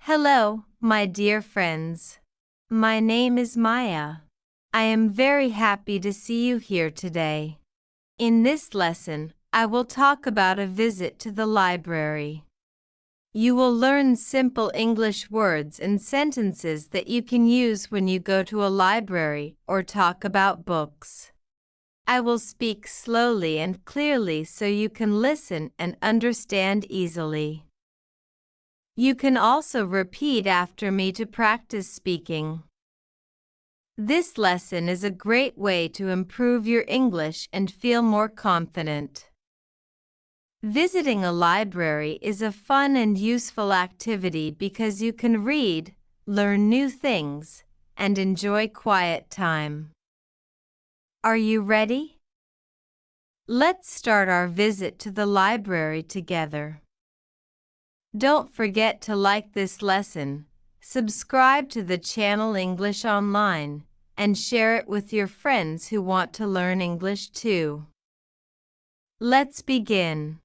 Hello, my dear friends. My name is Maya. I am very happy to see you here today. In this lesson, I will talk about a visit to the library. You will learn simple English words and sentences that you can use when you go to a library or talk about books. I will speak slowly and clearly so you can listen and understand easily. You can also repeat after me to practice speaking. This lesson is a great way to improve your English and feel more confident. Visiting a library is a fun and useful activity because you can read, learn new things, and enjoy quiet time. Are you ready? Let's start our visit to the library together. Don't forget to like this lesson, subscribe to the channel English Online, and share it with your friends who want to learn English too. Let's begin.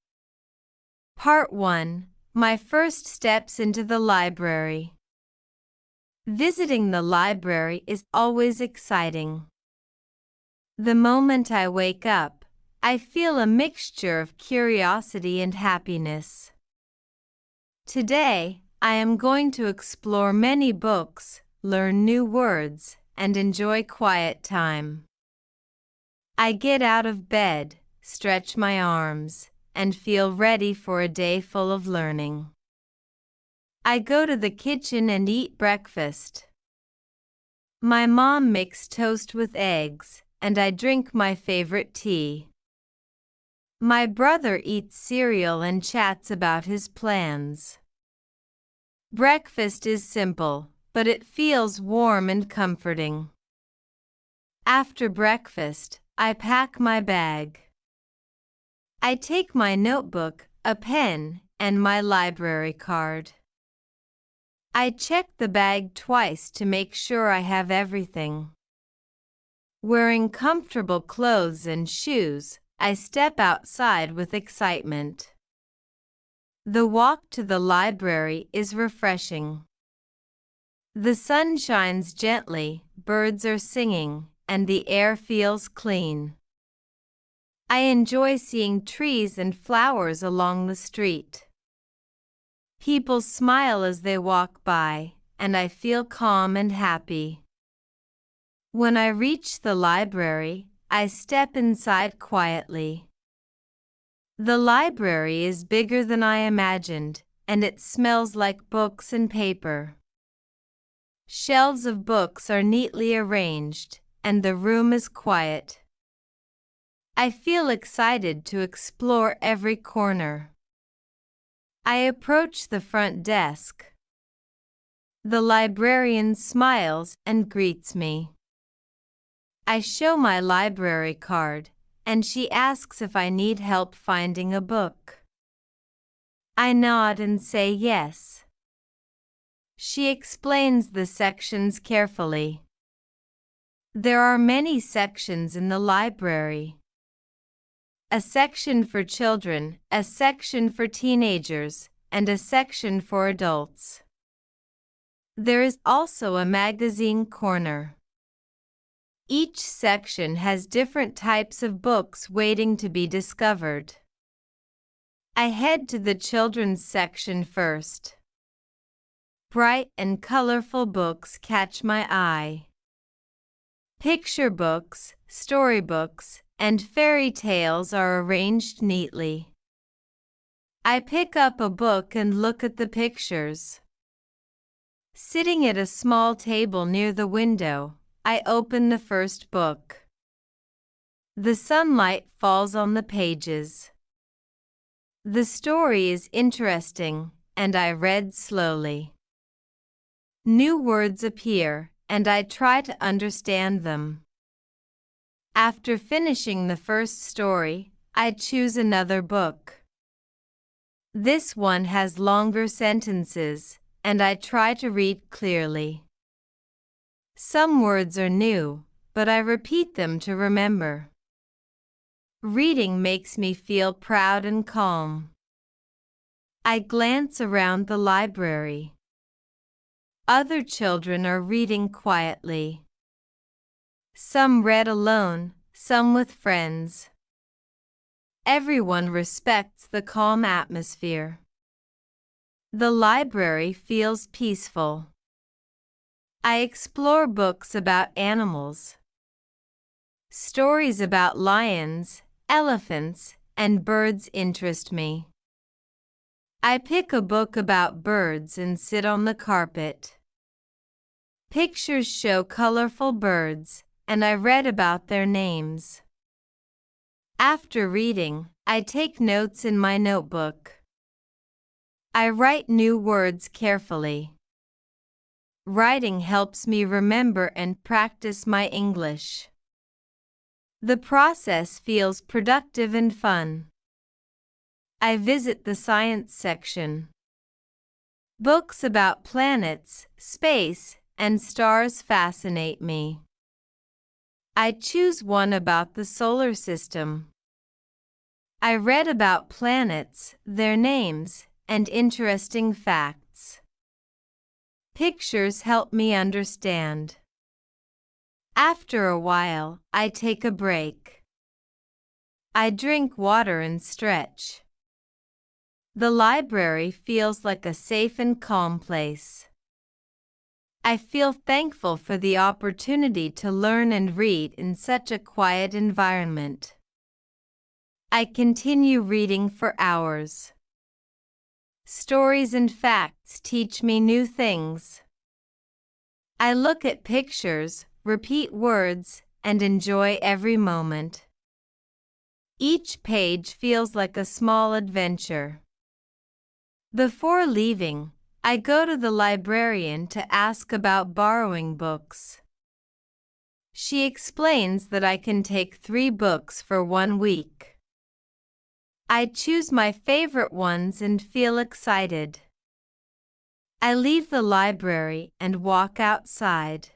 Part 1. My first steps into the library. Visiting the library is always exciting. The moment I wake up, I feel a mixture of curiosity and happiness. Today, I am going to explore many books, learn new words, and enjoy quiet time. I get out of bed, stretch my arms, and feel ready for a day full of learning. I go to the kitchen and eat breakfast. My mom makes toast with eggs, and I drink my favorite tea. My brother eats cereal and chats about his plans. Breakfast is simple, but it feels warm and comforting. After breakfast, I pack my bag. I take my notebook, a pen, and my library card. I check the bag twice to make sure I have everything. Wearing comfortable clothes and shoes, I step outside with excitement. The walk to the library is refreshing. The sun shines gently, birds are singing, and the air feels clean. I enjoy seeing trees and flowers along the street. People smile as they walk by, and I feel calm and happy. When I reach the library, I step inside quietly. The library is bigger than I imagined, and it smells like books and paper. Shelves of books are neatly arranged, and the room is quiet. I feel excited to explore every corner. I approach the front desk. The librarian smiles and greets me. I show my library card, and she asks if I need help finding a book. I nod and say yes. She explains the sections carefully. There are many sections in the library. A section for children, a section for teenagers, and a section for adults. There is also a magazine corner. Each section has different types of books waiting to be discovered. I head to the children's section first. Bright and colorful books catch my eye. Picture books, storybooks, and fairy tales are arranged neatly. I pick up a book and look at the pictures. Sitting at a small table near the window, I open the first book. The sunlight falls on the pages. The story is interesting, and I read slowly. New words appear, and I try to understand them. After finishing the first story, I choose another book. This one has longer sentences, and I try to read clearly. Some words are new, but I repeat them to remember. Reading makes me feel proud and calm. I glance around the library. Other children are reading quietly. Some read alone, some with friends. Everyone respects the calm atmosphere. The library feels peaceful. I explore books about animals. Stories about lions, elephants, and birds interest me. I pick a book about birds and sit on the carpet. Pictures show colorful birds, and I read about their names. After reading, I take notes in my notebook. I write new words carefully. Writing helps me remember and practice my English. The process feels productive and fun. I visit the science section. Books about planets, space, and stars fascinate me. I choose one about the solar system. I read about planets, their names, and interesting facts. Pictures help me understand. After a while, I take a break. I drink water and stretch. The library feels like a safe and calm place. I feel thankful for the opportunity to learn and read in such a quiet environment. I continue reading for hours. Stories and facts teach me new things. I look at pictures, repeat words, and enjoy every moment. Each page feels like a small adventure. Before leaving, I go to the librarian to ask about borrowing books. She explains that I can take 3 books for 1 week. I choose my favorite ones and feel excited. I leave the library and walk outside.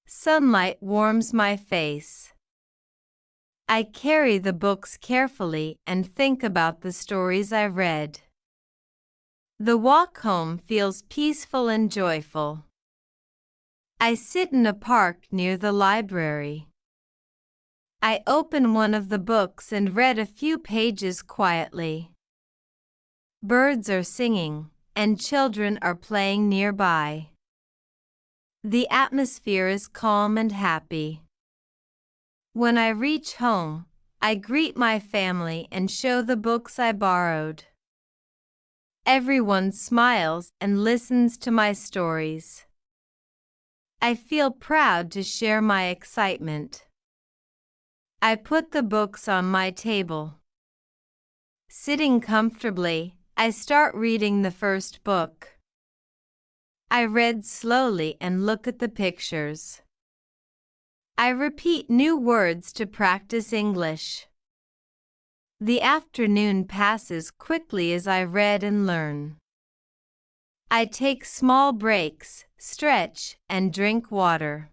Sunlight warms my face. I carry the books carefully and think about the stories I read. The walk home feels peaceful and joyful. I sit in a park near the library. I open one of the books and read a few pages quietly. Birds are singing, and children are playing nearby. The atmosphere is calm and happy. When I reach home, I greet my family and show the books I borrowed. Everyone smiles and listens to my stories. I feel proud to share my excitement. I put the books on my table. Sitting comfortably, I start reading the first book. I read slowly and look at the pictures. I repeat new words to practice English. The afternoon passes quickly as I read and learn. I take small breaks, stretch, and drink water.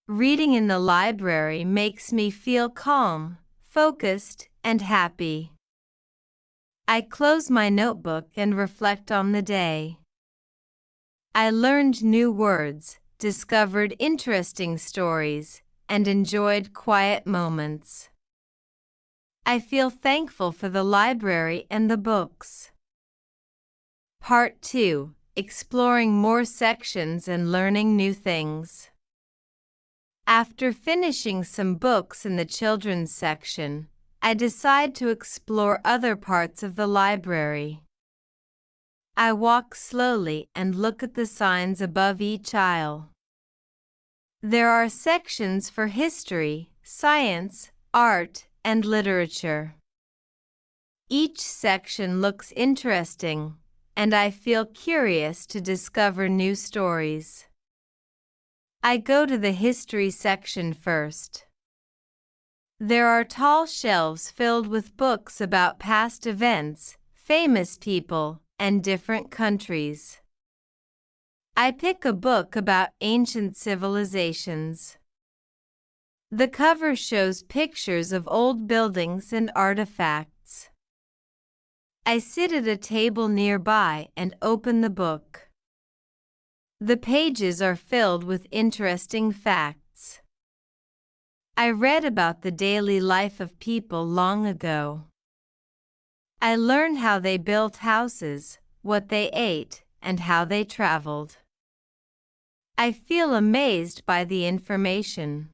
Reading in the library makes me feel calm, focused, and happy. I close my notebook and reflect on the day. I learned new words, discovered interesting stories, and enjoyed quiet moments. I feel thankful for the library and the books. Part 2: Exploring more sections and learning new things. After finishing some books in the children's section, I decide to explore other parts of the library. I walk slowly and look at the signs above each aisle. There are sections for history, science, art, and literature. Each section looks interesting, and I feel curious to discover new stories. I go to the history section first. There are tall shelves filled with books about past events, famous people, and different countries. I pick a book about ancient civilizations. The cover shows pictures of old buildings and artifacts. I sit at a table nearby and open the book. The pages are filled with interesting facts. I read about the daily life of people long ago. I learned how they built houses, what they ate, and how they traveled. I feel amazed by the information.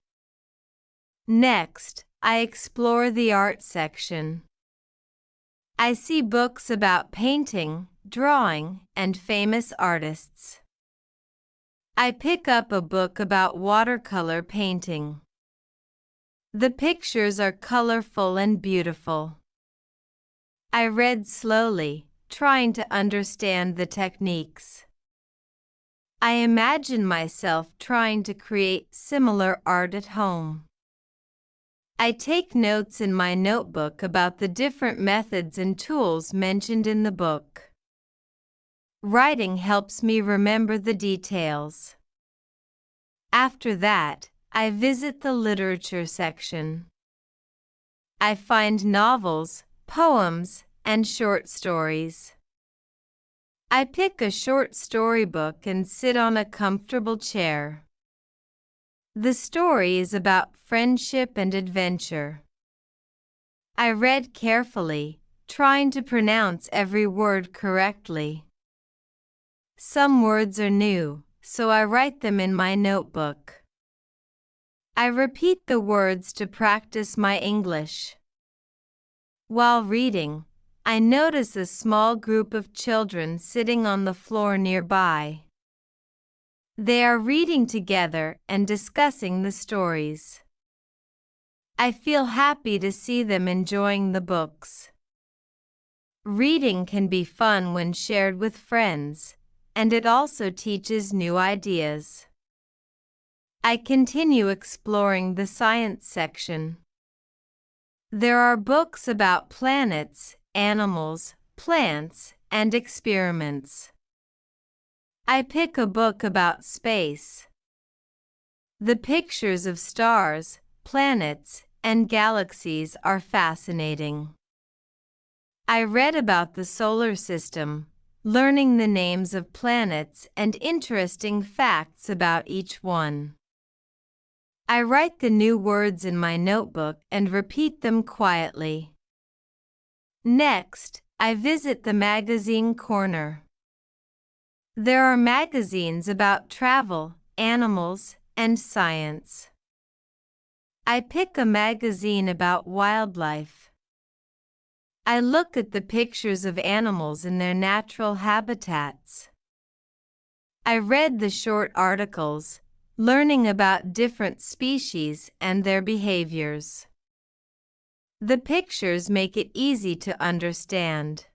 Next, I explore the art section. I see books about painting, drawing, and famous artists. I pick up a book about watercolor painting. The pictures are colorful and beautiful. I read slowly, trying to understand the techniques. I imagine myself trying to create similar art at home. I take notes in my notebook about the different methods and tools mentioned in the book. Writing helps me remember the details. After that, I visit the literature section. I find novels, poems, and short stories. I pick a short storybook and sit on a comfortable chair. The story is about friendship and adventure. I read carefully, trying to pronounce every word correctly. Some words are new, so I write them in my notebook. I repeat the words to practice my English. While reading, I notice a small group of children sitting on the floor nearby. They are reading together and discussing the stories. I feel happy to see them enjoying the books. Reading can be fun when shared with friends, and it also teaches new ideas. I continue exploring the science section. There are books about planets, animals, plants, and experiments. I pick a book about space. The pictures of stars, planets, and galaxies are fascinating. I read about the solar system, learning the names of planets and interesting facts about each one. I write the new words in my notebook and repeat them quietly. Next, I visit the magazine corner. There are magazines about travel, animals, and science. I pick a magazine about wildlife. I look at the pictures of animals in their natural habitats. I read the short articles, learning about different species and their behaviors. The pictures make it easy to understand.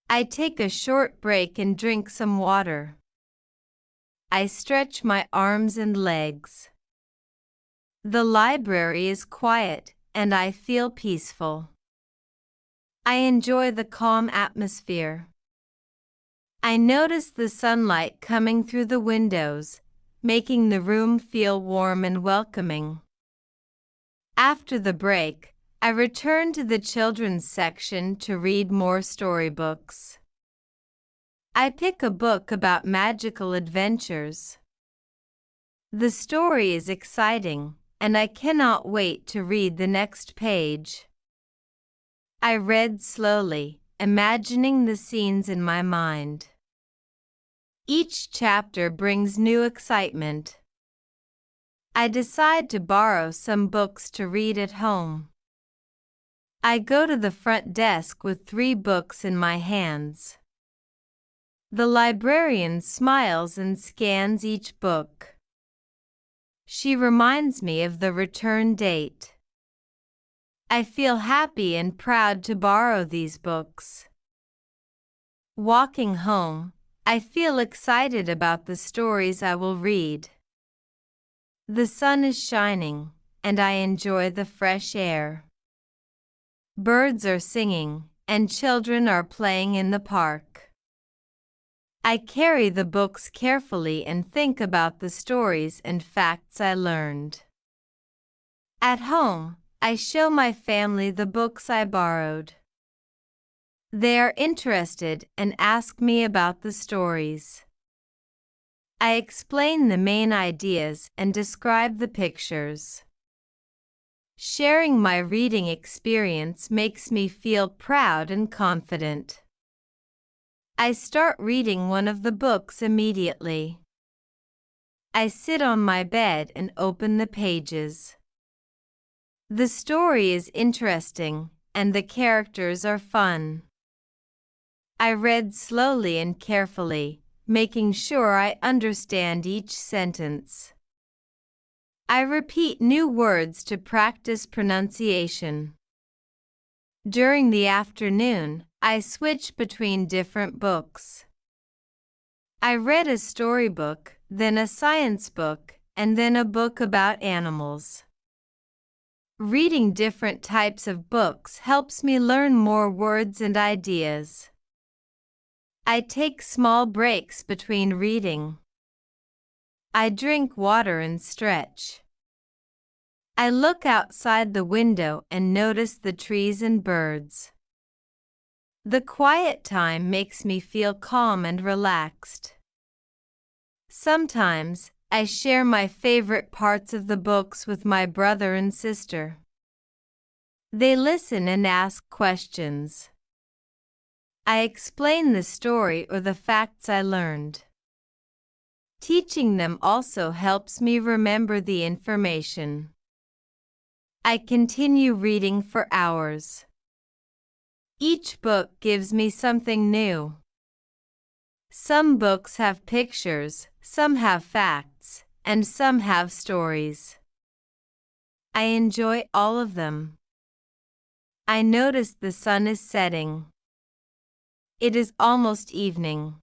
I take a short break and drink some water. I stretch my arms and legs. The library is quiet and I feel peaceful. I enjoy the calm atmosphere. I notice the sunlight coming through the windows, making the room feel warm and welcoming. After the break, I return to the children's section to read more storybooks. I pick a book about magical adventures. The story is exciting, and I cannot wait to read the next page. I read slowly, imagining the scenes in my mind. Each chapter brings new excitement. I decide to borrow some books to read at home. I go to the front desk with 3 books in my hands. The librarian smiles and scans each book. She reminds me of the return date. I feel happy and proud to borrow these books. Walking home, I feel excited about the stories I will read. The sun is shining, and I enjoy the fresh air. Birds are singing, and children are playing in the park. I carry the books carefully and think about the stories and facts I learned. At home, I show my family the books I borrowed. They are interested and ask me about the stories. I explain the main ideas and describe the pictures. Sharing my reading experience makes me feel proud and confident. I start reading one of the books immediately. I sit on my bed and open the pages. The story is interesting, and the characters are fun. I read slowly and carefully, making sure I understand each sentence. I repeat new words to practice pronunciation. During the afternoon, I switch between different books. I read a storybook, then a science book, and then a book about animals. Reading different types of books helps me learn more words and ideas. I take small breaks between reading. I drink water and stretch. I look outside the window and notice the trees and birds. The quiet time makes me feel calm and relaxed. Sometimes, I share my favorite parts of the books with my brother and sister. They listen and ask questions. I explain the story or the facts I learned. Teaching them also helps me remember the information. I continue reading for hours. Each book gives me something new. Some books have pictures, some have facts, and some have stories. I enjoy all of them. I notice the sun is setting. It is almost evening.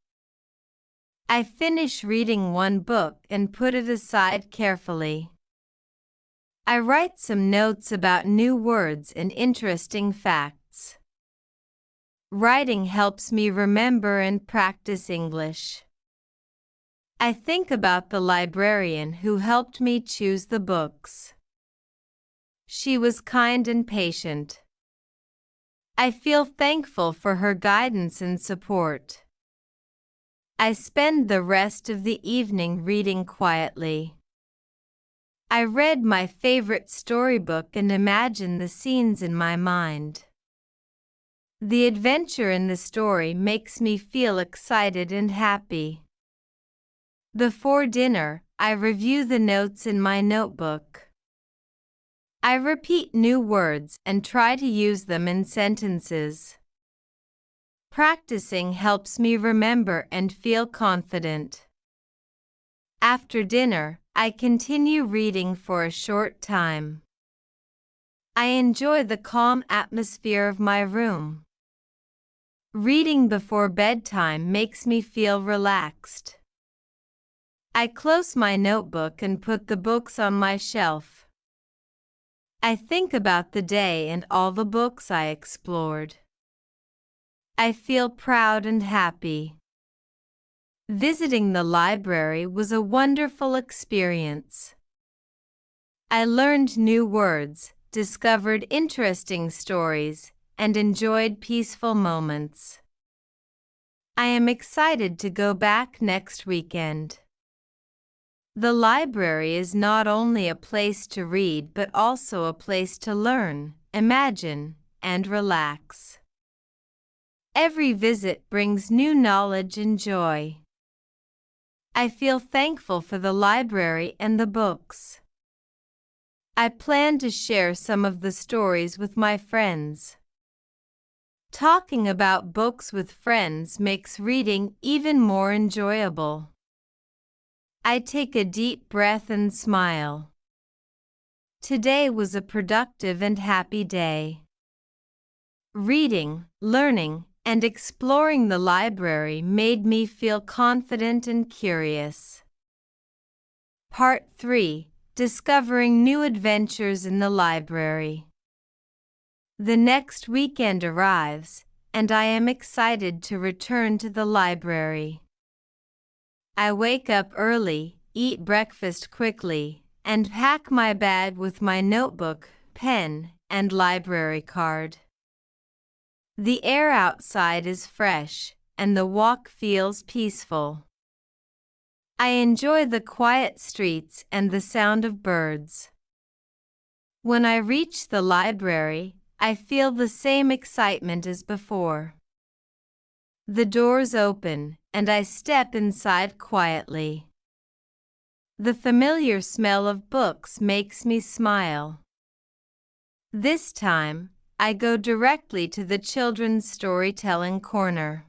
I finish reading one book and put it aside carefully. I write some notes about new words and interesting facts. Writing helps me remember and practice English. I think about the librarian who helped me choose the books. She was kind and patient. I feel thankful for her guidance and support. I spend the rest of the evening reading quietly. I read my favorite storybook and imagine the scenes in my mind. The adventure in the story makes me feel excited and happy. Before dinner, I review the notes in my notebook. I repeat new words and try to use them in sentences. Practicing helps me remember and feel confident. After dinner, I continue reading for a short time. I enjoy the calm atmosphere of my room. Reading before bedtime makes me feel relaxed. I close my notebook and put the books on my shelf. I think about the day and all the books I explored. I feel proud and happy. Visiting the library was a wonderful experience. I learned new words, discovered interesting stories, and enjoyed peaceful moments. I am excited to go back next weekend. The library is not only a place to read but also a place to learn, imagine, and relax. Every visit brings new knowledge and joy. I feel thankful for the library and the books. I plan to share some of the stories with my friends. Talking about books with friends makes reading even more enjoyable. I take a deep breath and smile. Today was a productive and happy day. Reading, learning, and exploring the library made me feel confident and curious. Part 3: Discovering New Adventures in the Library. The next weekend arrives, and I am excited to return to the library. I wake up early, eat breakfast quickly, and pack my bag with my notebook, pen, and library card. The air outside is fresh, and the walk feels peaceful. I enjoy the quiet streets and the sound of birds. When I reach the library, I feel the same excitement as before. The doors open, and I step inside quietly. The familiar smell of books makes me smile. This time, I go directly to the children's storytelling corner.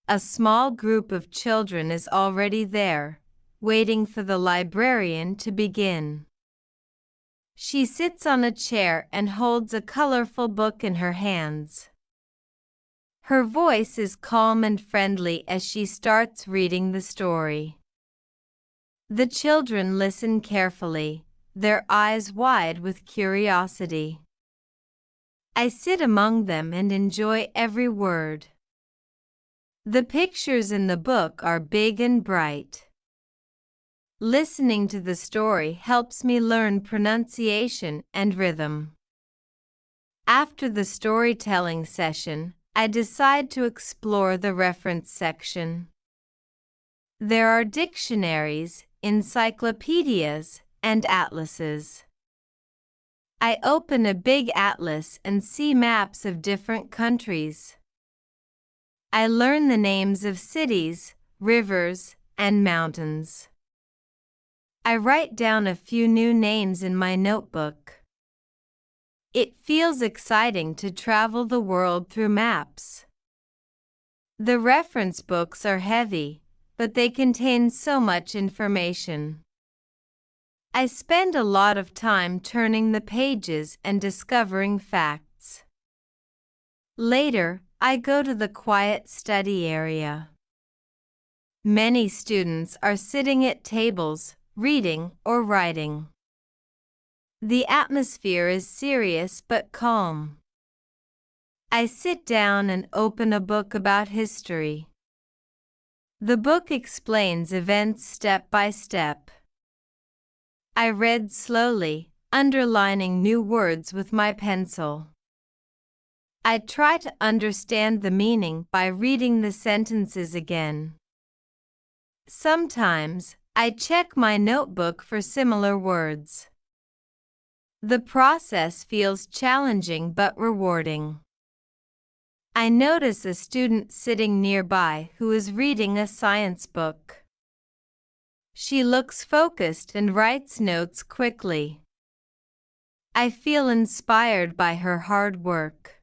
A small group of children is already there, waiting for the librarian to begin. She sits on a chair and holds a colorful book in her hands. Her voice is calm and friendly as she starts reading the story. The children listen carefully, their eyes wide with curiosity. I sit among them and enjoy every word. The pictures in the book are big and bright. Listening to the story helps me learn pronunciation and rhythm. After the storytelling session, I decide to explore the reference section. There are dictionaries, encyclopedias, and atlases. I open a big atlas and see maps of different countries. I learn the names of cities, rivers, and mountains. I write down a few new names in my notebook. It feels exciting to travel the world through maps. The reference books are heavy, but they contain so much information. I spend a lot of time turning the pages and discovering facts. Later, I go to the quiet study area. Many students are sitting at tables, reading or writing. The atmosphere is serious but calm. I sit down and open a book about history. The book explains events step by step. I read slowly, underlining new words with my pencil. I try to understand the meaning by reading the sentences again. Sometimes, I check my notebook for similar words. The process feels challenging but rewarding. I notice a student sitting nearby who is reading a science book. She looks focused and writes notes quickly. I feel inspired by her hard work.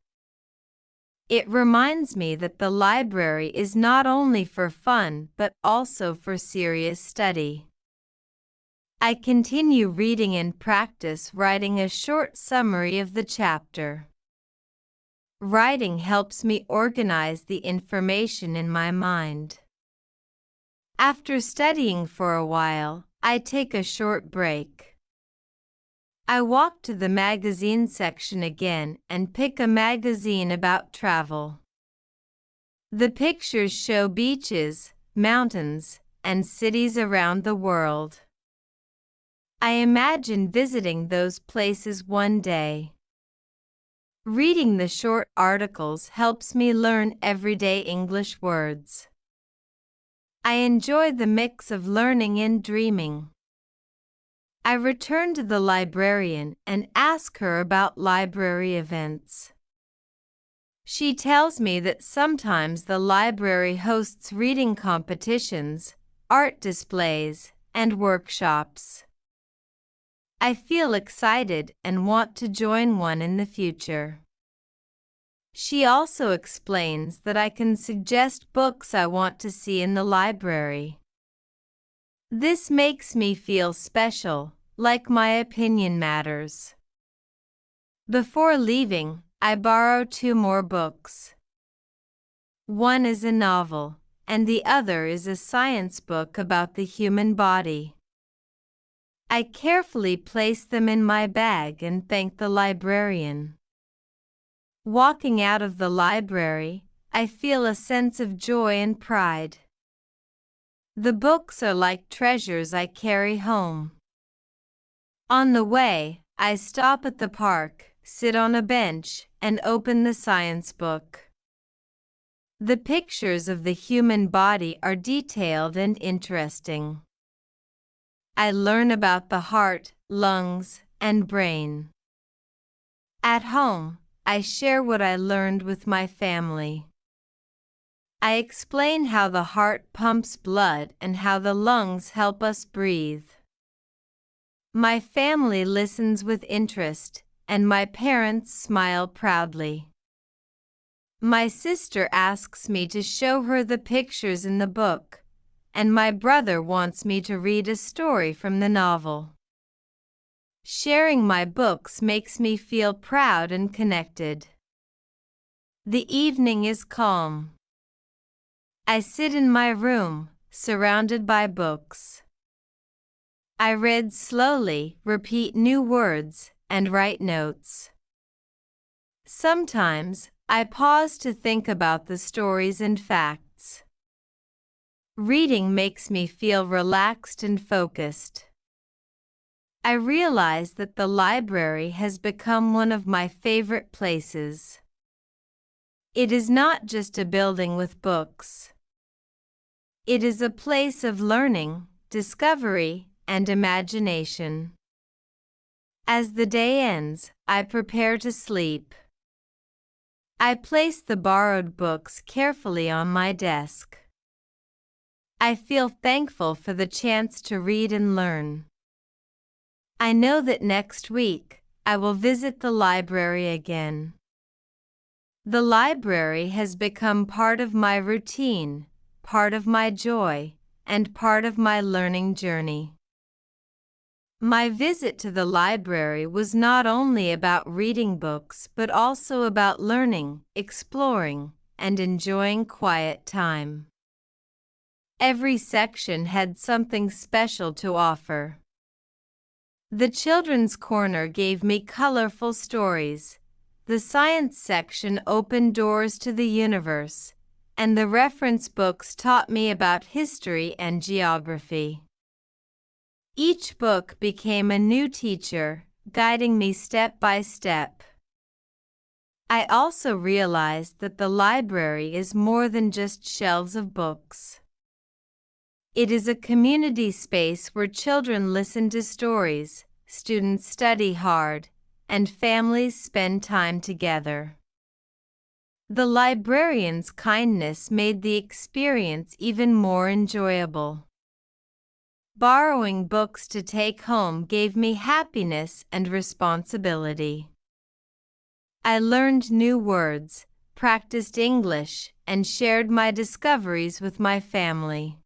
It reminds me that the library is not only for fun but also for serious study. I continue reading and practice writing a short summary of the chapter. Writing helps me organize the information in my mind. After studying for a while, I take a short break. I walk to the magazine section again and pick a magazine about travel. The pictures show beaches, mountains, and cities around the world. I imagine visiting those places one day. Reading the short articles helps me learn everyday English words. I enjoy the mix of learning and dreaming. I return to the librarian and ask her about library events. She tells me that sometimes the library hosts reading competitions, art displays, and workshops. I feel excited and want to join one in the future. She also explains that I can suggest books I want to see in the library. This makes me feel special, like my opinion matters. Before leaving, I borrow 2 more books. One is a novel, and the other is a science book about the human body. I carefully place them in my bag and thank the librarian. Walking out of the library, I feel a sense of joy and pride. The books are like treasures I carry home. On the way, I stop at the park, sit on a bench, and open the science book. The pictures of the human body are detailed and interesting. I learn about the heart, lungs, and brain. At home, I share what I learned with my family. I explain how the heart pumps blood and how the lungs help us breathe. My family listens with interest, and my parents smile proudly. My sister asks me to show her the pictures in the book, and my brother wants me to read a story from the novel. Sharing my books makes me feel proud and connected. The evening is calm. I sit in my room, surrounded by books. I read slowly, repeat new words, and write notes. Sometimes, I pause to think about the stories and facts. Reading makes me feel relaxed and focused. I realize that the library has become one of my favorite places. It is not just a building with books. It is a place of learning, discovery, and imagination. As the day ends, I prepare to sleep. I place the borrowed books carefully on my desk. I feel thankful for the chance to read and learn. I know that next week, I will visit the library again. The library has become part of my routine, part of my joy, and part of my learning journey. My visit to the library was not only about reading books but also about learning, exploring, and enjoying quiet time. Every section had something special to offer. The children's corner gave me colorful stories, the science section opened doors to the universe, and the reference books taught me about history and geography. Each book became a new teacher, guiding me step by step. I also realized that the library is more than just shelves of books. It is a community space where children listen to stories, students study hard, and families spend time together. The librarian's kindness made the experience even more enjoyable. Borrowing books to take home gave me happiness and responsibility. I learned new words, practiced English, and shared my discoveries with my family.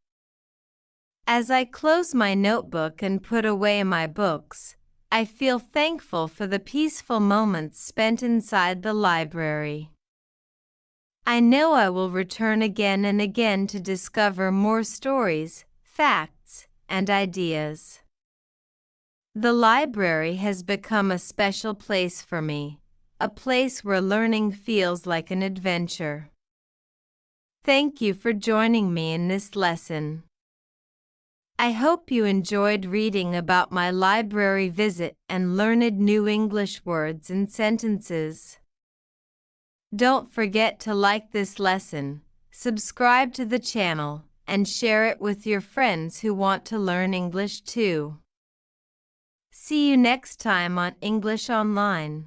As I close my notebook and put away my books, I feel thankful for the peaceful moments spent inside the library. I know I will return again and again to discover more stories, facts, and ideas. The library has become a special place for me, a place where learning feels like an adventure. Thank you for joining me in this lesson. I hope you enjoyed reading about my library visit and learned new English words and sentences. Don't forget to like this lesson, subscribe to the channel, and share it with your friends who want to learn English too. See you next time on English Online.